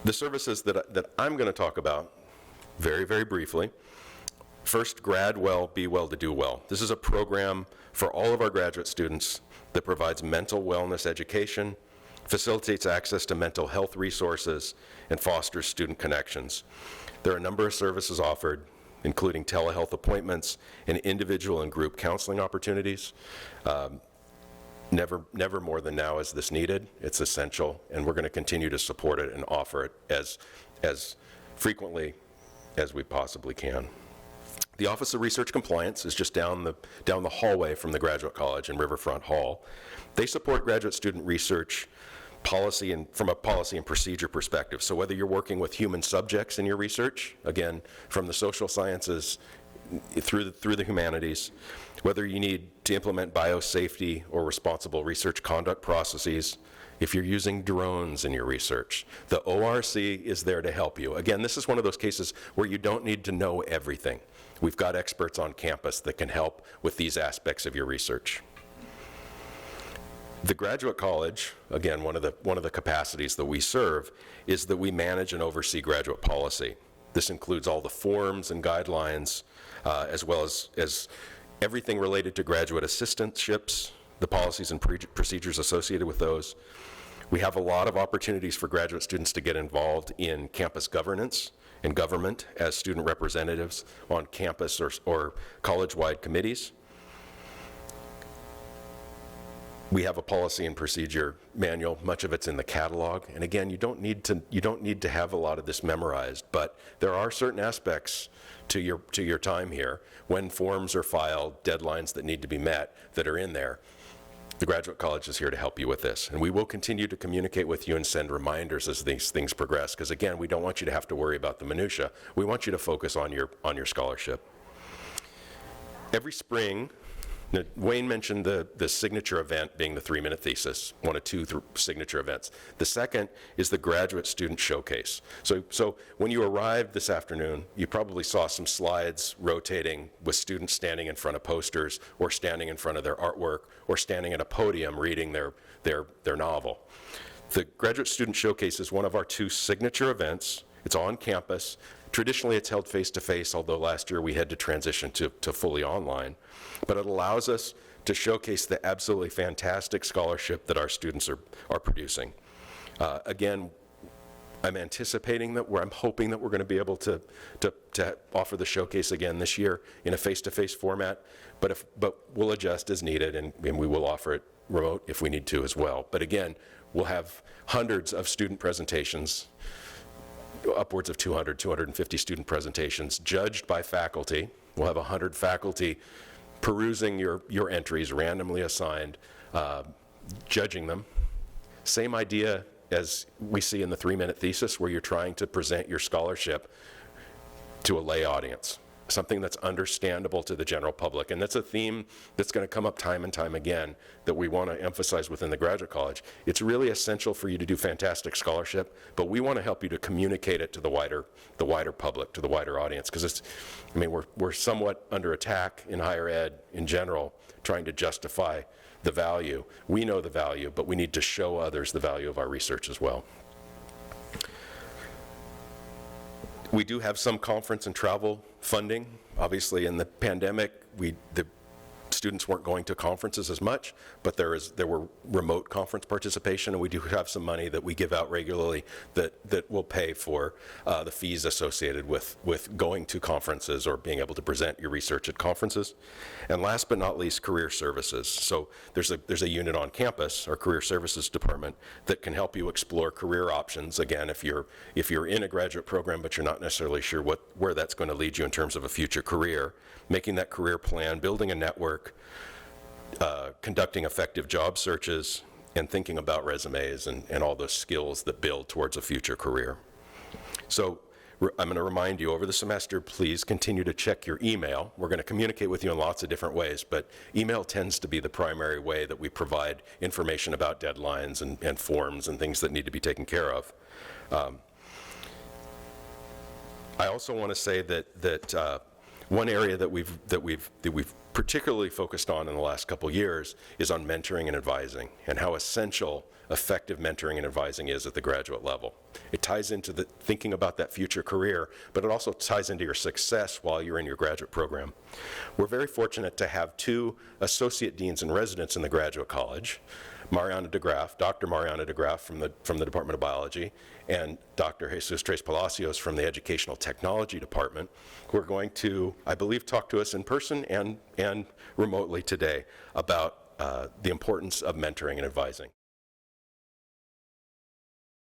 The services that I'm going to talk about very, very briefly. First, Grad Well, Be Well to Do Well. This is a program for all of our graduate students that provides mental wellness education, facilitates access to mental health resources, and fosters student connections. There are a number of services offered, including telehealth appointments and individual and group counseling opportunities. Never more than now is this needed. It's essential, and we're going to continue to support it and offer it as frequently as we possibly can. The Office of Research Compliance is just down the hallway from the Graduate College in Riverfront Hall. They support graduate student research policy and from a policy and procedure perspective. So whether you're working with human subjects in your research, again, from the social sciences through the humanities, whether you need to implement biosafety or responsible research conduct processes, if you're using drones in your research, the ORC is there to help you. Again, this is one of those cases where you don't need to know everything. We've got experts on campus that can help with these aspects of your research. The Graduate College, again, one of the capacities that we serve is that we manage and oversee graduate policy. This includes all the forms and guidelines, as well as everything related to graduate assistantships, the policies and procedures associated with those. We have a lot of opportunities for graduate students to get involved in campus governance and government as student representatives on campus or college-wide committees. We have a policy and procedure manual. Much of it's in the catalog. And again, you don't need to have a lot of this memorized, but there are certain aspects to your time here when forms are filed, deadlines that need to be met that are in there. The Graduate College is here to help you with this. And we will continue to communicate with you and send reminders as these things progress, because again, we don't want you to have to worry about the minutia. We want you to focus on your scholarship. Every spring, now, Wayne mentioned the signature event being the 3-minute thesis, one of two signature events. The second is the Graduate Student Showcase. So when you arrived this afternoon, you probably saw some slides rotating with students standing in front of posters or standing in front of their artwork or standing at a podium reading their novel. The Graduate Student Showcase is one of our 2 signature events. It's on campus. Traditionally, it's held face-to-face, although last year we had to transition to fully online. But it allows us to showcase the absolutely fantastic scholarship that our students are producing. Again, I'm anticipating that I'm hoping that we're going to be able to offer the showcase again this year in a face-to-face format, but we'll adjust as needed, and we will offer it remote if we need to as well. But again, we'll have hundreds of student presentations, upwards of 200, 250 student presentations judged by faculty. We'll have 100 faculty perusing your entries, randomly assigned, judging them. Same idea as we see in the 3-minute thesis, where you're trying to present your scholarship to a lay audience, something that's understandable to the general public. And that's a theme that's going to come up time and time again that we want to emphasize within the Graduate College. It's really essential for you to do fantastic scholarship, but we want to help you to communicate it to the wider public, to the wider audience, because we're somewhat under attack in higher ed in general, trying to justify the value. We know the value, but we need to show others the value of our research as well. We do have some conference and travel funding. Obviously, in the pandemic, the students weren't going to conferences as much, but there were remote conference participation, and we do have some money that we give out regularly that will pay for the fees associated with going to conferences or being able to present your research at conferences. And last but not least, career services. So there's a unit on campus, our career services department, that can help you explore career options. Again, if you're in a graduate program but you're not necessarily sure where that's going to lead you in terms of a future career, making that career plan, building a network, conducting effective job searches, and thinking about resumes and all those skills that build towards a future career. So I'm going to remind you, over the semester, please continue to check your email. We're going to communicate with you in lots of different ways, but email tends to be the primary way that we provide information about deadlines and forms and things that need to be taken care of. I also want to say that one area that we've particularly focused on in the last couple years is on mentoring and advising, and how essential effective mentoring and advising is at the graduate level. It ties into the thinking about that future career, but it also ties into your success while you're in your graduate program. We're very fortunate to have 2 associate deans and residents in the graduate college, Mariana DeGraff, Dr. Mariana DeGraff from the Department of Biology, and Dr. Jesus Tres Palacios from the Educational Technology Department, who are going to, I believe, talk to us in person and remotely today about the importance of mentoring and advising.